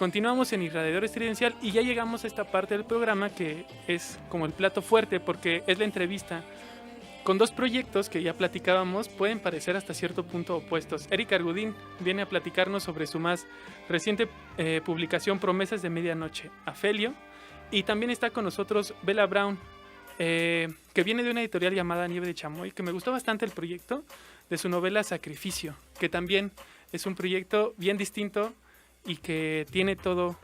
continuamos en Irradiador Estridencial y ya llegamos a esta parte del programa que es como el plato fuerte porque es la entrevista con dos proyectos que ya platicábamos, pueden parecer hasta cierto punto opuestos. Erika Argudín viene a platicarnos sobre su más reciente publicación Promesas de Medianoche, Afelio, y también está con nosotros Bella Brown, que viene de una editorial llamada Nieve de Chamoy, que me gustó bastante el proyecto de su novela Sacrificio, que también es un proyecto bien distinto y que tiene todo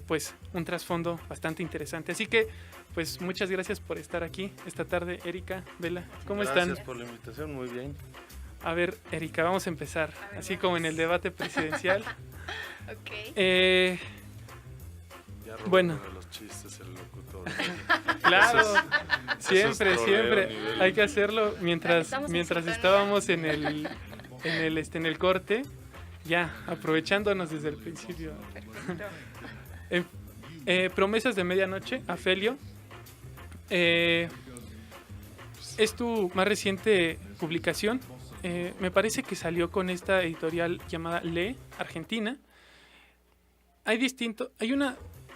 pues un trasfondo bastante interesante. Así que pues muchas gracias por estar aquí esta tarde, Erika, Bella. ¿Cómo están? Gracias por la invitación, muy bien. A ver, Erika, vamos a empezar, así como en el debate presidencial. Ok. Ya Bueno. de los chistes el locutor. Claro, eso es troleo siempre nivel. hay que hacerlo mientras Estamos estábamos en el corte, ya aprovechándonos desde el principio. Promesas de Medianoche, Afelio. Es tu más reciente publicación. Me parece que salió con esta editorial llamada Le, Argentina.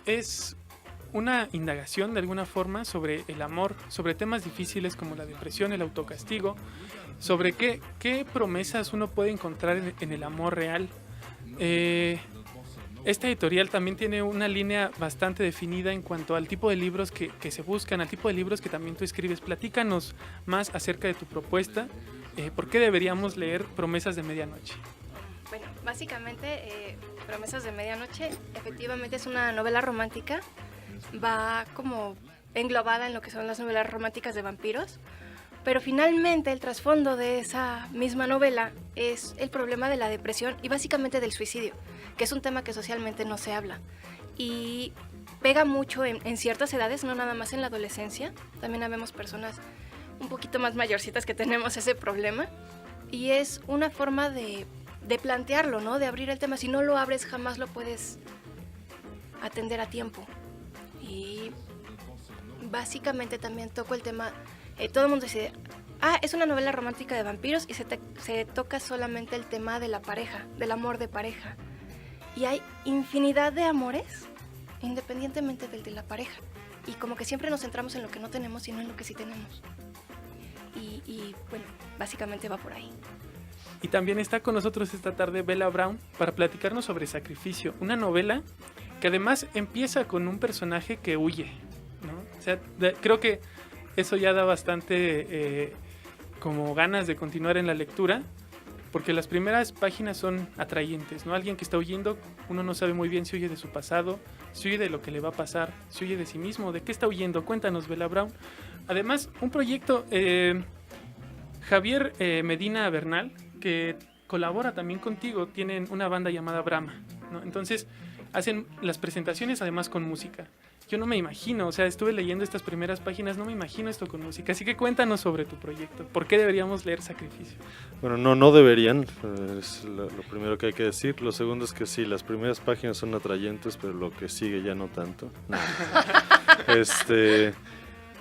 Es una indagación de alguna forma sobre el amor, sobre temas difíciles como la depresión, el autocastigo, sobre qué promesas uno puede encontrar en el amor real. Esta editorial también tiene una línea bastante definida en cuanto al tipo de libros que se buscan, al tipo de libros que también tú escribes. Platícanos más acerca de tu propuesta. ¿Por qué deberíamos leer Promesas de Medianoche? Bueno, básicamente Promesas de Medianoche efectivamente es una novela romántica. Va como englobada en lo que son las novelas románticas de vampiros. Pero finalmente el trasfondo de esa misma novela es el problema de la depresión y básicamente del suicidio, que es un tema que socialmente no se habla. Y pega mucho en ciertas edades, no nada más en la adolescencia. También habemos personas un poquito más mayorcitas que tenemos ese problema. Y es una forma de plantearlo, ¿no? De abrir el tema. Si no lo abres, jamás lo puedes atender a tiempo. Y básicamente también toco el tema... todo el mundo dice, es una novela romántica de vampiros y se toca solamente el tema de la pareja, del amor de pareja. Y hay infinidad de amores, independientemente del de la pareja. Y como que siempre nos centramos en lo que no tenemos y no en lo que sí tenemos. Y bueno, básicamente va por ahí. Y también está con nosotros esta tarde Bella Brown para platicarnos sobre Sacrificio, una novela que además empieza con un personaje que huye, ¿no? O sea, creo que eso ya da bastante como ganas de continuar en la lectura, porque las primeras páginas son atrayentes, ¿no? Alguien que está huyendo, uno no sabe muy bien si huye de su pasado, si huye de lo que le va a pasar, si huye de sí mismo, ¿de qué está huyendo? Cuéntanos, Bella Brown. Además, un proyecto, Javier Medina Bernal, que colabora también contigo, tienen una banda llamada Brahma, ¿no? Entonces, hacen las presentaciones además con música. Yo no me imagino, o sea, estuve leyendo estas primeras páginas, no me imagino esto con música. Así que cuéntanos sobre tu proyecto. ¿Por qué deberíamos leer Sacrificio? Bueno, no deberían, es lo primero que hay que decir. Lo segundo es que sí, las primeras páginas son atrayentes, pero lo que sigue ya no tanto. No.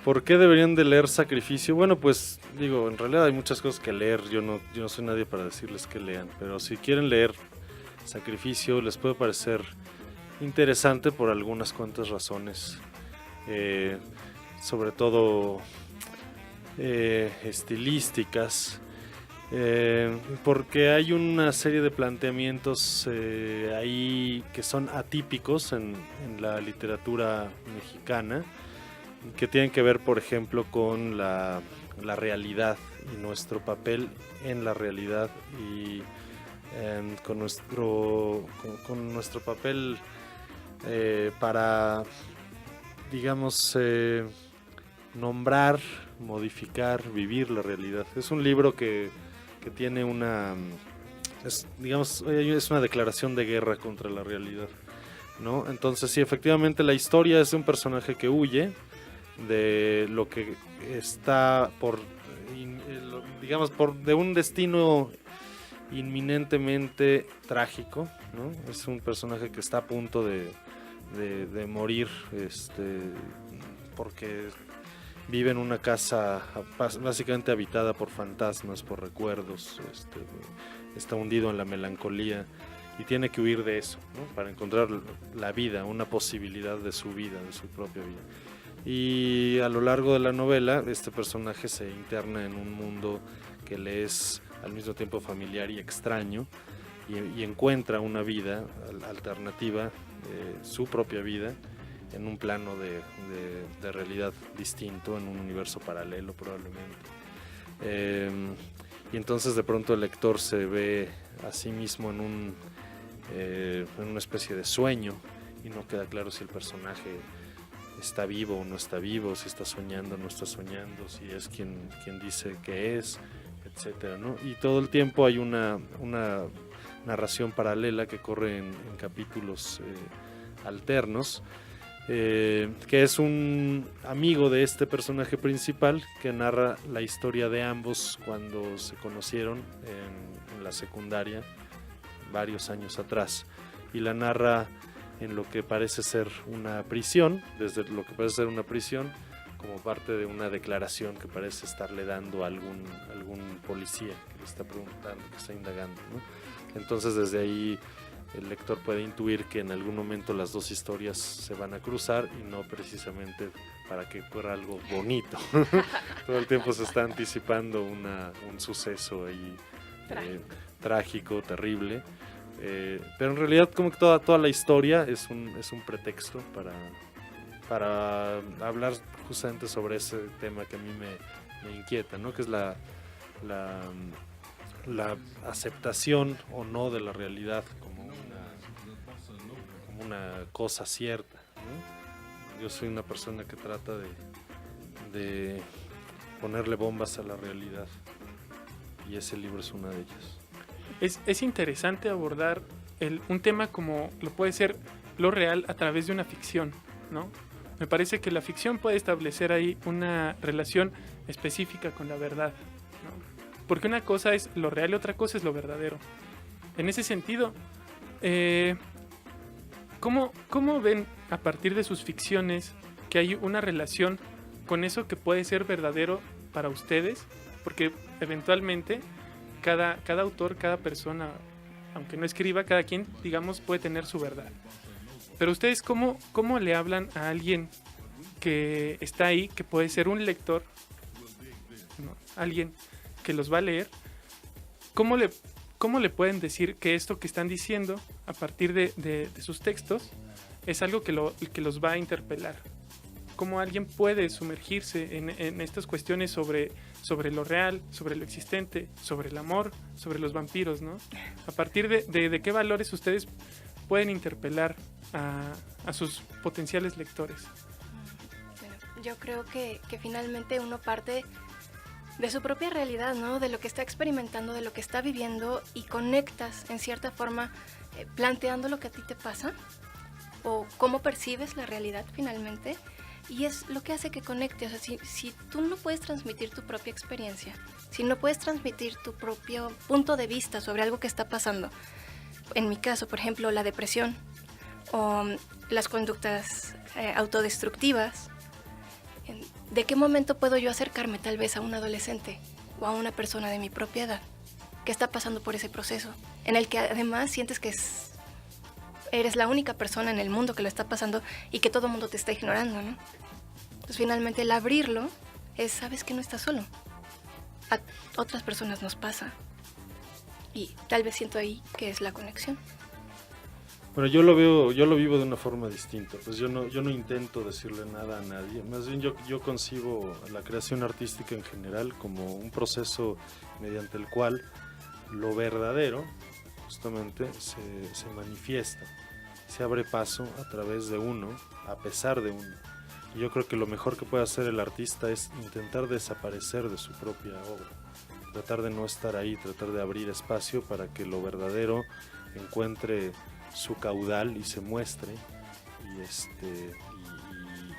¿Por qué deberían de leer Sacrificio? Bueno, pues digo, en realidad hay muchas cosas que leer. Yo no soy nadie para decirles que lean, pero si quieren leer Sacrificio les puede parecer interesante por algunas cuantas razones, sobre todo estilísticas, porque hay una serie de planteamientos ahí que son atípicos en la literatura mexicana, que tienen que ver, por ejemplo, con la realidad y nuestro papel en la realidad y con nuestro papel para, digamos, nombrar, modificar, vivir la realidad. Es un libro que tiene es una declaración de guerra contra la realidad, ¿no? Entonces, sí, efectivamente la historia es de un personaje que huye de lo que está de un destino inminentemente trágico, ¿no? Es un personaje que está a punto de morir, porque vive en una casa básicamente habitada por fantasmas, por recuerdos, está hundido en la melancolía y tiene que huir de eso, ¿no? Para encontrar la vida, una posibilidad de su vida, de su propia vida. Y a lo largo de la novela este personaje se interna en un mundo que le es al mismo tiempo familiar y extraño, y encuentra una vida alternativa, su propia vida, en un plano de realidad distinto, en un universo paralelo probablemente. Y entonces de pronto el lector se ve a sí mismo en una especie de sueño, y no queda claro si el personaje está vivo o no está vivo, si está soñando o no está soñando, si es quien dice que es, etcétera, ¿no? Y todo el tiempo hay una narración paralela que corre en capítulos alternos, que es un amigo de este personaje principal que narra la historia de ambos cuando se conocieron en la secundaria varios años atrás, y la narra en lo que parece ser una prisión, desde lo que parece ser una prisión, como parte de una declaración que parece estarle dando a algún policía que le está preguntando, que está indagando, ¿no? Entonces desde ahí el lector puede intuir que en algún momento las dos historias se van a cruzar, y no precisamente para que ocurra algo bonito. Todo el tiempo se está anticipando un suceso ahí trágico, terrible. Pero en realidad como que toda la historia es un pretexto para hablar justamente sobre ese tema que a mí me inquieta, ¿no? Que es la aceptación o no de la realidad como una cosa cierta, ¿no? Yo soy una persona que trata de ponerle bombas a la realidad, y ese libro es una de ellas. Es interesante abordar un tema como lo puede ser lo real a través de una ficción, ¿no? Me parece que la ficción puede establecer ahí una relación específica con la verdad, ¿no? Porque una cosa es lo real y otra cosa es lo verdadero. En ese sentido, ¿cómo ven a partir de sus ficciones que hay una relación con eso que puede ser verdadero para ustedes? Porque eventualmente cada autor, cada persona, aunque no escriba, cada quien, digamos, puede tener su verdad. Pero ustedes, ¿cómo le hablan a alguien que está ahí, que puede ser un lector, ¿no? Alguien que los va a leer? ¿Cómo le pueden decir que esto que están diciendo a partir de sus textos es algo que los va a interpelar? ¿Cómo alguien puede sumergirse en estas cuestiones sobre lo real, sobre lo existente, sobre el amor, sobre los vampiros, ¿no? A partir de qué valores ustedes pueden interpelar a sus potenciales lectores. Bueno, yo creo que finalmente uno parte de su propia realidad, ¿no? De lo que está experimentando, de lo que está viviendo, y conectas en cierta forma planteando lo que a ti te pasa o cómo percibes la realidad finalmente, y es lo que hace que conecte. O sea, si tú no puedes transmitir tu propia experiencia, si no puedes transmitir tu propio punto de vista sobre algo que está pasando, en mi caso, por ejemplo, la depresión o las conductas autodestructivas, ¿de qué momento puedo yo acercarme tal vez a un adolescente o a una persona de mi propia edad que está pasando por ese proceso, en el que además sientes que eres la única persona en el mundo que lo está pasando y que todo el mundo te está ignorando, ¿no? Entonces finalmente el abrirlo es, sabes que no estás solo, a otras personas nos pasa, y tal vez siento ahí que es la conexión. Bueno, yo lo vivo de una forma distinta. Pues yo no intento decirle nada a nadie. Más bien yo concibo la creación artística en general como un proceso mediante el cual lo verdadero justamente se manifiesta, se abre paso a través de uno, a pesar de uno. Y yo creo que lo mejor que puede hacer el artista es intentar desaparecer de su propia obra, tratar de no estar ahí, tratar de abrir espacio para que lo verdadero encuentre su caudal y se muestre,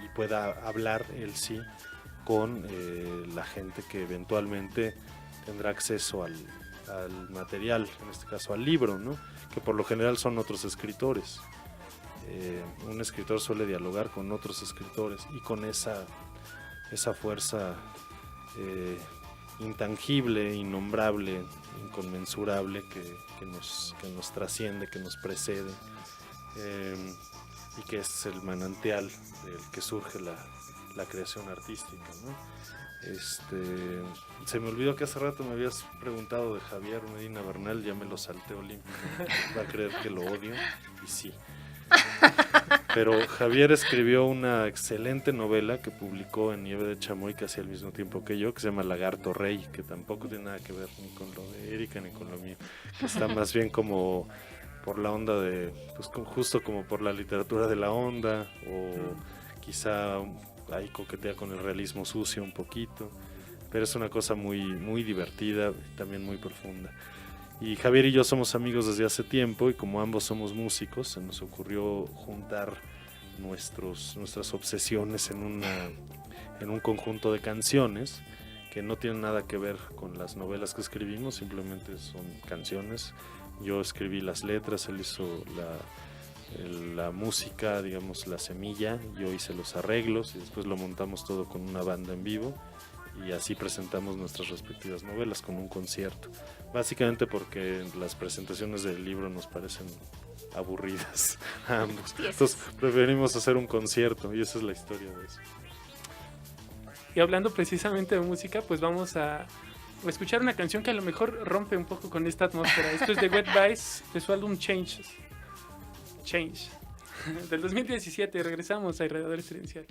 y pueda hablar él sí con la gente que eventualmente tendrá acceso al material, en este caso al libro, ¿no? Que por lo general son otros escritores. Un escritor suele dialogar con otros escritores, y con esa fuerza intangible, innombrable, inconmensurable que nos trasciende, que nos precede, y que es el manantial del que surge la creación artística, ¿no? Se me olvidó que hace rato me habías preguntado de Javier Medina Bernal, ya me lo salté olímpico, va a creer que lo odio, y sí. Pero Javier escribió una excelente novela que publicó en Nieve de Chamoy casi al mismo tiempo que yo, que se llama Lagarto Rey, que tampoco tiene nada que ver ni con lo de Erika ni con lo mío, que está más bien como por la onda de, pues justo como por la literatura de la onda, o quizá ahí coquetea con el realismo sucio un poquito, pero es una cosa muy, muy divertida y también muy profunda. Y Javier y yo somos amigos desde hace tiempo, y como ambos somos músicos, se nos ocurrió juntar nuestras obsesiones en un conjunto de canciones que no tienen nada que ver con las novelas que escribimos, simplemente son canciones. Yo escribí las letras, él hizo la música, digamos la semilla, yo hice los arreglos y después lo montamos todo con una banda en vivo, y así presentamos nuestras respectivas novelas con un concierto, básicamente porque las presentaciones del libro nos parecen aburridas a ambos, entonces preferimos hacer un concierto, y esa es la historia de eso. Y hablando precisamente de música, pues vamos a escuchar una canción que a lo mejor rompe un poco con esta atmósfera. Esto es de Wet Vice, de su álbum Change del 2017. Regresamos a Irradiador Experiencial.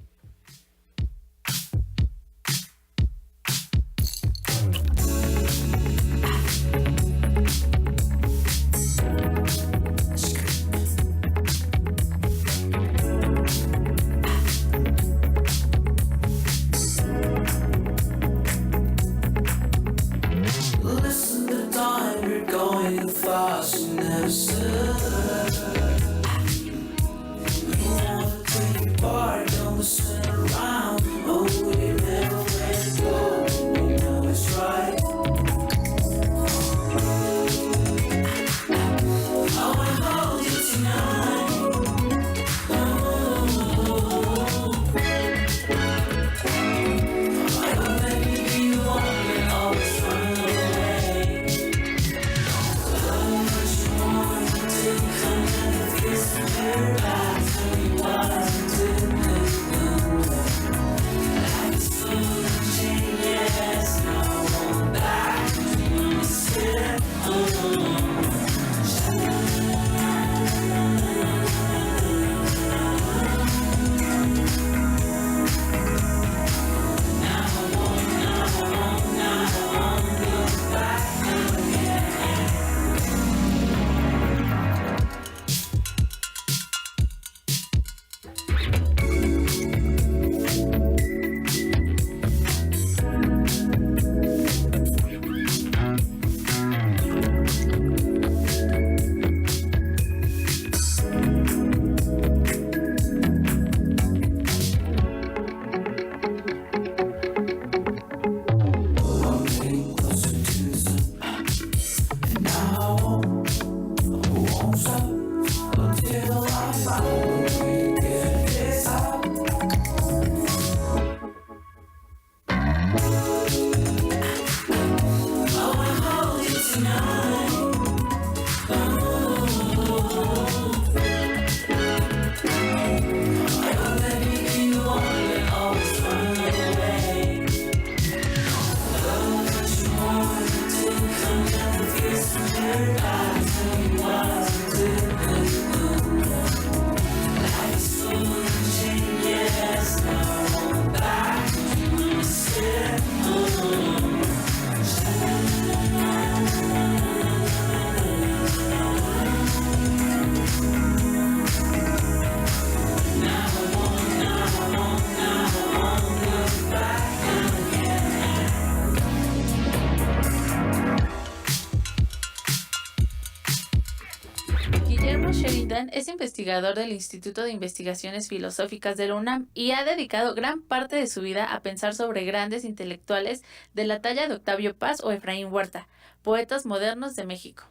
Es investigador del Instituto de Investigaciones Filosóficas de la UNAM y ha dedicado gran parte de su vida a pensar sobre grandes intelectuales de la talla de Octavio Paz o Efraín Huerta, poetas modernos de México.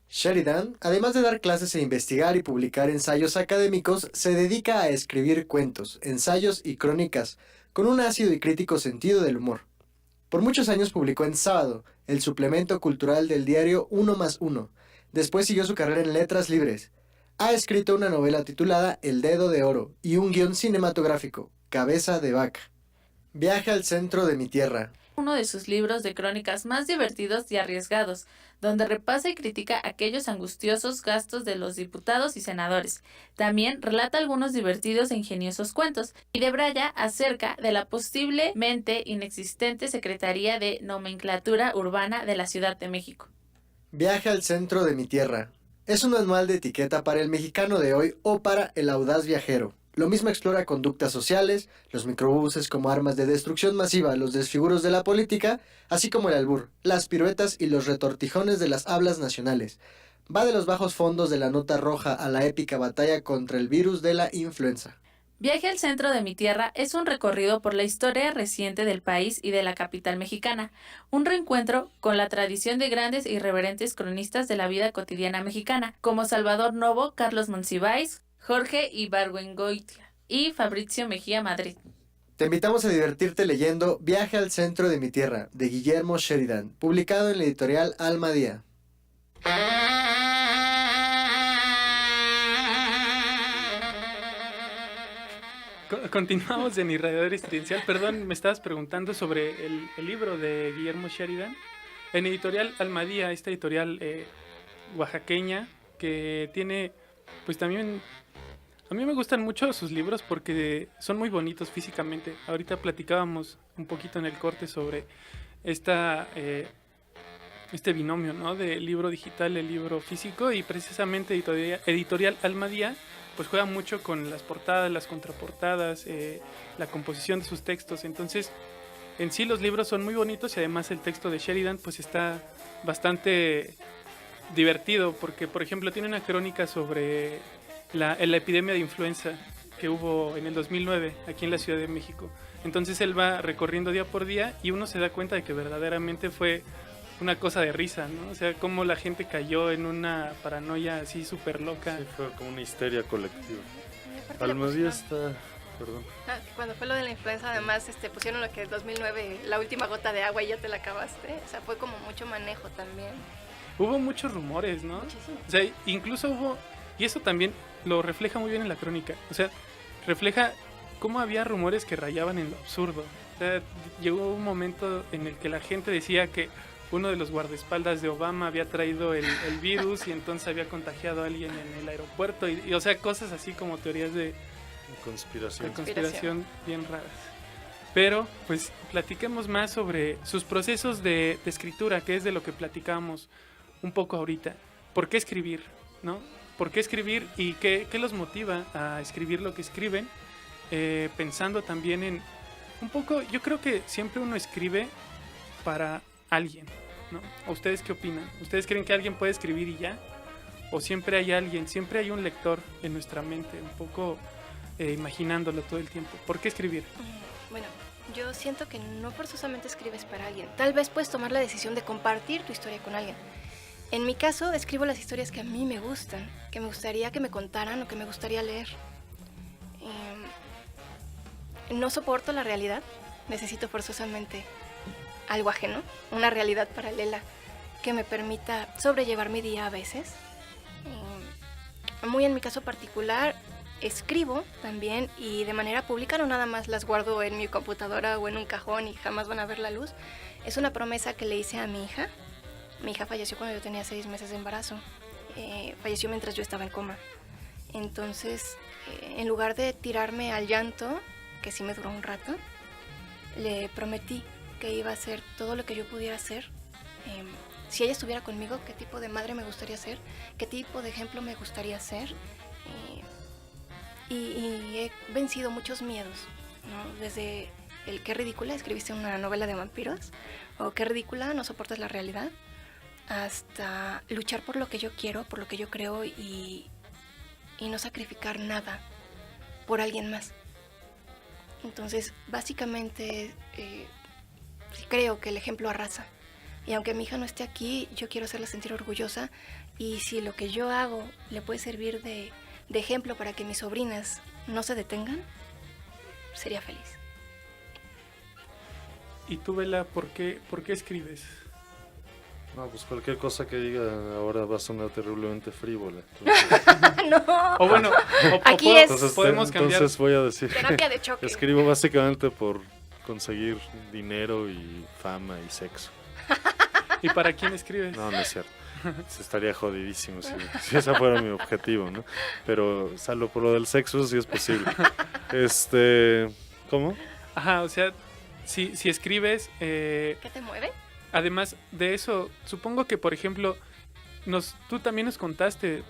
Sheridan, además de dar clases e investigar y publicar ensayos académicos, se dedica a escribir cuentos, ensayos y crónicas, con un ácido y crítico sentido del humor. Por muchos años publicó en Sábado, el suplemento cultural del diario 1+1. Después siguió su carrera en Letras Libres. Ha escrito una novela titulada El Dedo de Oro y un guión cinematográfico, Cabeza de Vaca. Viaje al centro de mi tierra. Uno de sus libros de crónicas más divertidos y arriesgados, donde repasa y critica aquellos angustiosos gastos de los diputados y senadores. También relata algunos divertidos e ingeniosos cuentos y debraya acerca de la posiblemente inexistente Secretaría de Nomenclatura Urbana de la Ciudad de México. Viaje al centro de mi tierra. Es un manual de etiqueta para el mexicano de hoy o para el audaz viajero. Lo mismo explora conductas sociales, los microbuses como armas de destrucción masiva, los desfiguros de la política, así como el albur, las piruetas y los retortijones de las hablas nacionales. Va de los bajos fondos de la nota roja a la épica batalla contra el virus de la influenza. Viaje al centro de mi tierra es un recorrido por la historia reciente del país y de la capital mexicana, un reencuentro con la tradición de grandes e irreverentes cronistas de la vida cotidiana mexicana, como Salvador Novo, Carlos Monsiváis, Jorge Ibargüengoitia y Fabricio Mejía Madrid. Te invitamos a divertirte leyendo Viaje al centro de mi tierra, de Guillermo Sheridan, publicado en la editorial Almadía. Continuamos en Irradiador Estridencial. Perdón, me estabas preguntando sobre el libro de Guillermo Sheridan. En editorial Almadía, esta editorial oaxaqueña, que tiene, pues también, a mí me gustan mucho sus libros porque son muy bonitos físicamente. Ahorita platicábamos un poquito en el corte sobre este binomio, ¿no? Del libro digital, el libro físico, y precisamente editorial Almadía pues juega mucho con las portadas, las contraportadas, la composición de sus textos. Entonces, en sí los libros son muy bonitos y además el texto de Sheridan pues está bastante divertido porque, por ejemplo, tiene una crónica sobre la epidemia de influenza que hubo en el 2009 aquí en la Ciudad de México. Entonces él va recorriendo día por día y uno se da cuenta de que verdaderamente fue una cosa de risa, ¿no? O sea, cómo la gente cayó en una paranoia así súper loca. Sí, fue como una histeria colectiva. Aparte Almadía está... Perdón. Cuando fue lo de la influenza, además pusieron lo que es 2009, la última gota de agua y ya te la acabaste. O sea, fue como mucho manejo también. Hubo muchos rumores, ¿no? Muchísimo. O sea, incluso hubo... Y eso también lo refleja muy bien en la crónica. O sea, refleja cómo había rumores que rayaban en lo absurdo. O sea, llegó un momento en el que la gente decía que uno de los guardaespaldas de Obama había traído el virus y entonces había contagiado a alguien en el aeropuerto. Y o sea, cosas así como teorías de conspiración bien raras. Pero, pues, platiquemos más sobre sus procesos de escritura, que es de lo que platicábamos un poco ahorita. ¿Por qué escribir, no? ¿Por qué escribir y qué los motiva a escribir lo que escriben? Pensando también en un poco, yo creo que siempre uno escribe para alguien, ¿no? ¿O ustedes qué opinan? ¿Ustedes creen que alguien puede escribir y ya? ¿O siempre hay alguien, siempre hay un lector en nuestra mente, un poco imaginándolo todo el tiempo? ¿Por qué escribir? Bueno, yo siento que no forzosamente escribes para alguien. Tal vez puedes tomar la decisión de compartir tu historia con alguien. En mi caso, escribo las historias que a mí me gustan, que me gustaría que me contaran o que me gustaría leer. No soporto la realidad, necesito forzosamente algo ajeno, una realidad paralela que me permita sobrellevar mi día a veces. Muy en mi caso particular, escribo también y de manera pública, no nada más las guardo en mi computadora o en un cajón y jamás van a ver la luz. Es una promesa que le hice a mi hija. Mi hija falleció cuando yo tenía 6 meses de embarazo. Falleció mientras yo estaba en coma. Entonces, en lugar de tirarme al llanto, que sí me duró un rato, le prometí que iba a hacer todo lo que yo pudiera hacer. Si ella estuviera conmigo, qué tipo de madre me gustaría ser, qué tipo de ejemplo me gustaría ser. Y he vencido muchos miedos, ¿no? Desde el qué ridícula, escribiste una novela de vampiros, o qué ridícula, no soportas la realidad, hasta luchar por lo que yo quiero, por lo que yo creo y no sacrificar nada por alguien más. Entonces, básicamente, creo que el ejemplo arrasa. Y aunque mi hija no esté aquí, yo quiero hacerla sentir orgullosa. Y si lo que yo hago le puede servir de ejemplo para que mis sobrinas no se detengan, sería feliz. Y tú, Vela, ¿por qué escribes? No, pues cualquier cosa que diga ahora va a sonar terriblemente frívola. Entonces, No, O bueno, Aquí es- podemos cambiar. entonces voy a decir, terapia de choque. escribo básicamente por conseguir dinero y fama y sexo. ¿Y para quién escribes? No, no es cierto. Sí, estaría jodidísimo si ese fuera mi objetivo, ¿no? Pero salvo por lo del sexo, sí es posible. ¿Cómo? Ajá, o sea, si escribes, ¿Qué te mueve? además de eso, supongo que, por ejemplo, tú también nos contaste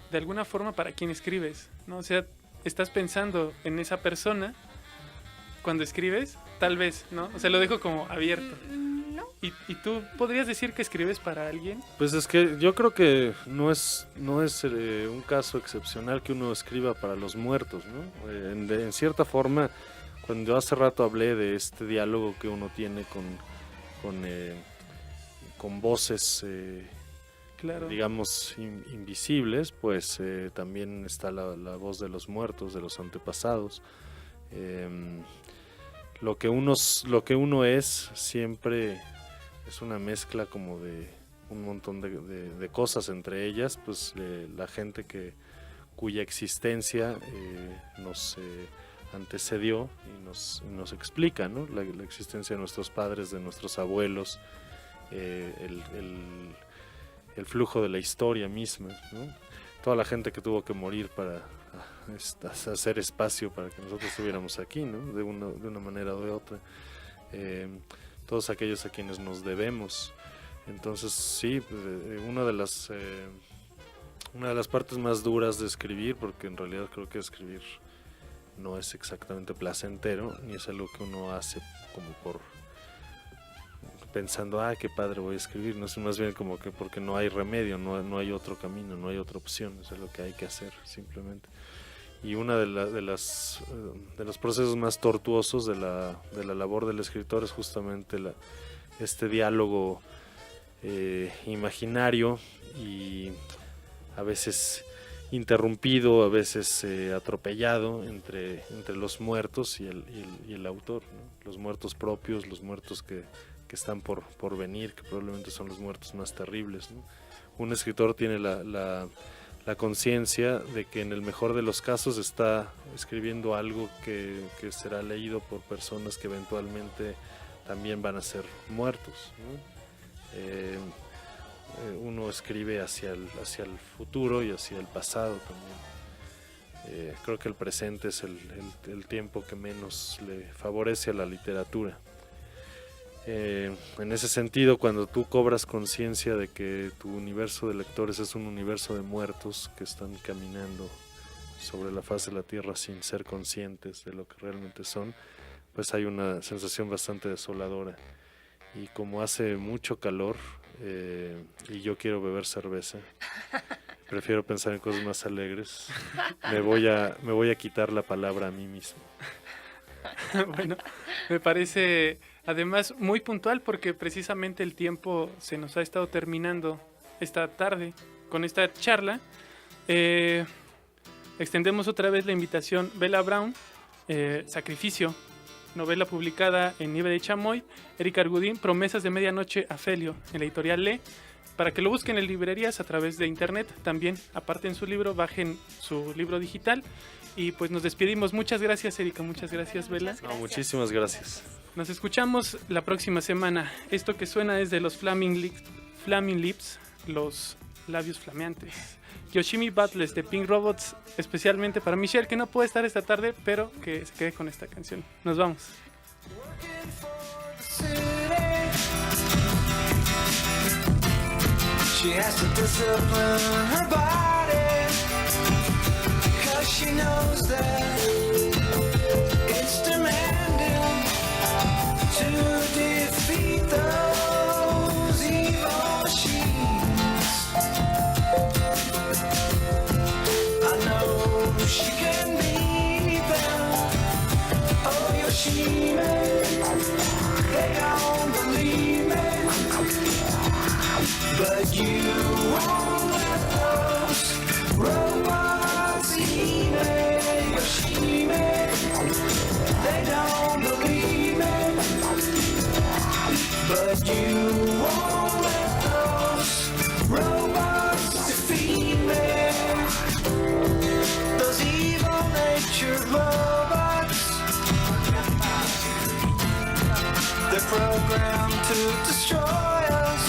de alguna forma para quién escribes, ¿no? O sea, estás pensando en esa persona cuando escribes, tal vez, ¿no? O sea, lo dejo como abierto. No. ¿Y tú podrías decir que escribes para alguien? Pues es que yo creo que no es un caso excepcional que uno escriba para los muertos, ¿no? En cierta forma, cuando hace rato hablé de este diálogo que uno tiene con voces, Claro. digamos, invisibles, pues también está la voz de los muertos, de los antepasados. Lo que uno es siempre es una mezcla como de un montón de cosas, entre ellas pues la gente cuya existencia nos antecedió y nos explica, ¿no? La existencia de nuestros padres, de nuestros abuelos, el flujo de la historia misma, ¿no? Toda la gente que tuvo que morir para hacer espacio para que nosotros estuviéramos aquí, ¿no? De una manera o de otra. Todos aquellos a quienes nos debemos. Entonces sí, pues, una de las partes más duras de escribir, porque en realidad creo que escribir no es exactamente placentero, ni es algo que uno hace como por pensando, qué padre voy a escribir, no es más bien como que porque no hay remedio, no hay otro camino, no hay otra opción, eso es lo que hay que hacer simplemente. Y uno de los procesos más tortuosos de la labor del escritor es justamente este diálogo imaginario y a veces interrumpido, a veces atropellado entre los muertos y el autor, ¿no? Los muertos propios, los muertos que están por venir, que probablemente son los muertos más terribles, ¿no? Un escritor tiene la conciencia de que en el mejor de los casos está escribiendo algo que será leído por personas que eventualmente también van a ser muertos, ¿no? Uno escribe hacia el futuro y hacia el pasado también. Creo que el presente es el tiempo que menos le favorece a la literatura. En ese sentido, cuando tú cobras conciencia de que tu universo de lectores es un universo de muertos que están caminando sobre la faz de la tierra sin ser conscientes de lo que realmente son, pues hay una sensación bastante desoladora. Y como hace mucho calor y yo quiero beber cerveza, prefiero pensar en cosas más alegres. Me voy a quitar la palabra a mí mismo. Bueno, me parece además muy puntual porque precisamente el tiempo se nos ha estado terminando esta tarde con esta charla. Extendemos otra vez la invitación. Vela Brown, Sacrificio, novela publicada en Nieve de Chamoy. Erika Argudín, Promesas de Medianoche, Afelio, en la editorial Le, para que lo busquen en librerías a través de internet. También aparten su libro, bajen su libro digital. Y pues nos despedimos. Muchas gracias, Erika. Muchas gracias, Vela. Muchas gracias. Muchísimas gracias. Nos escuchamos la próxima semana. Esto que suena es de los Flaming Lips, los labios flameantes. Yoshimi Battles de Pink Robots, especialmente para Michelle, que no puede estar esta tarde, pero que se quede con esta canción. Nos vamos. She has to discipline her body, 'cause she knows that it's demanding to defeat those evil machines. I know she can beat them. Oh, Yoshimi, they don't believe me. But you won't let those robots eat me, Yoshimi. They don't believe me. But you won't let those robots defeat me. Those evil-natured robots, they're programmed to destroy us.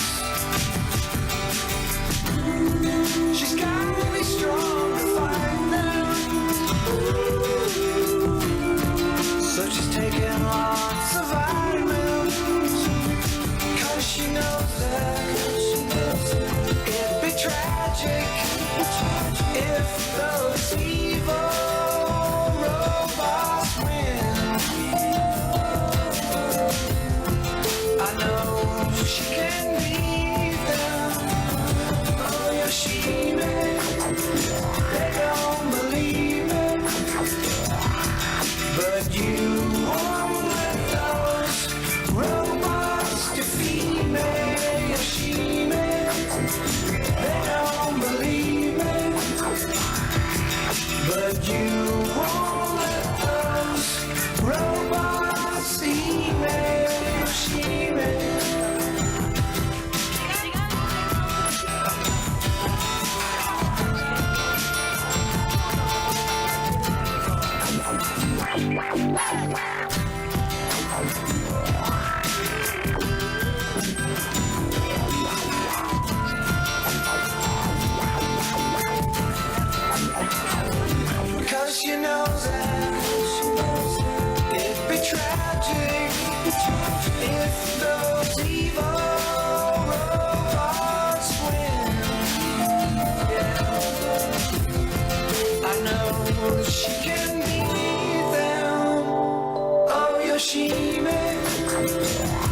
She's gotta be strong to fight them. So she's taking lots of vitamins, 'cause she knows that it'd be tragic if those evil robots win. I know she can beat them. Oh, yeah, she may. They don't believe it, but you won't let those robots defeat me. Yeah, she may. They don't believe it, but you won't let those robots eat me. Yeah, she may. Cause you know that it'd be tragic if those evil robots win. Yeah. I know she can beat them. Oh, Yoshime,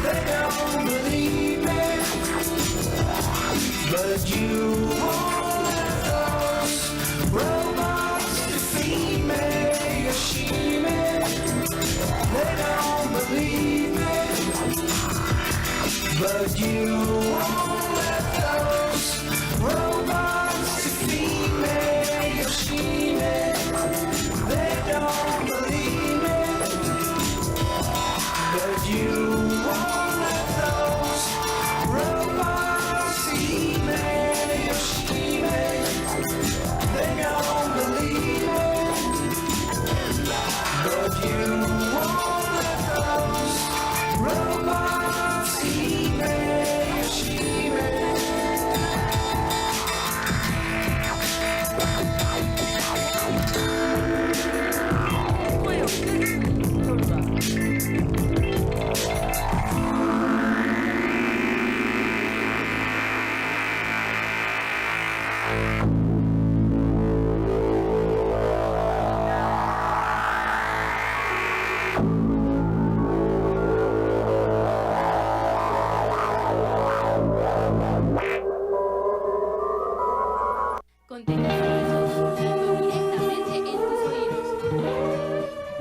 they don't believe me, but you won't let those robots defeat me. Yoshime, they don't believe me, but you won't let those robots defeat me. Yoshime, they don't believe me, but you won't let those robots eat me. Yoshime, they don't believe me, but you won't let those robots eat me. Yoshime.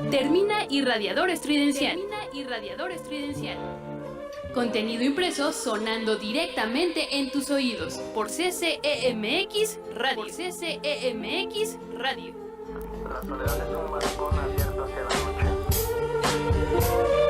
Termina Irradiador Estridencial. Contenido impreso sonando directamente en tus oídos por CCEMX Radio. La soledad es un balcón abierto hacia la noche.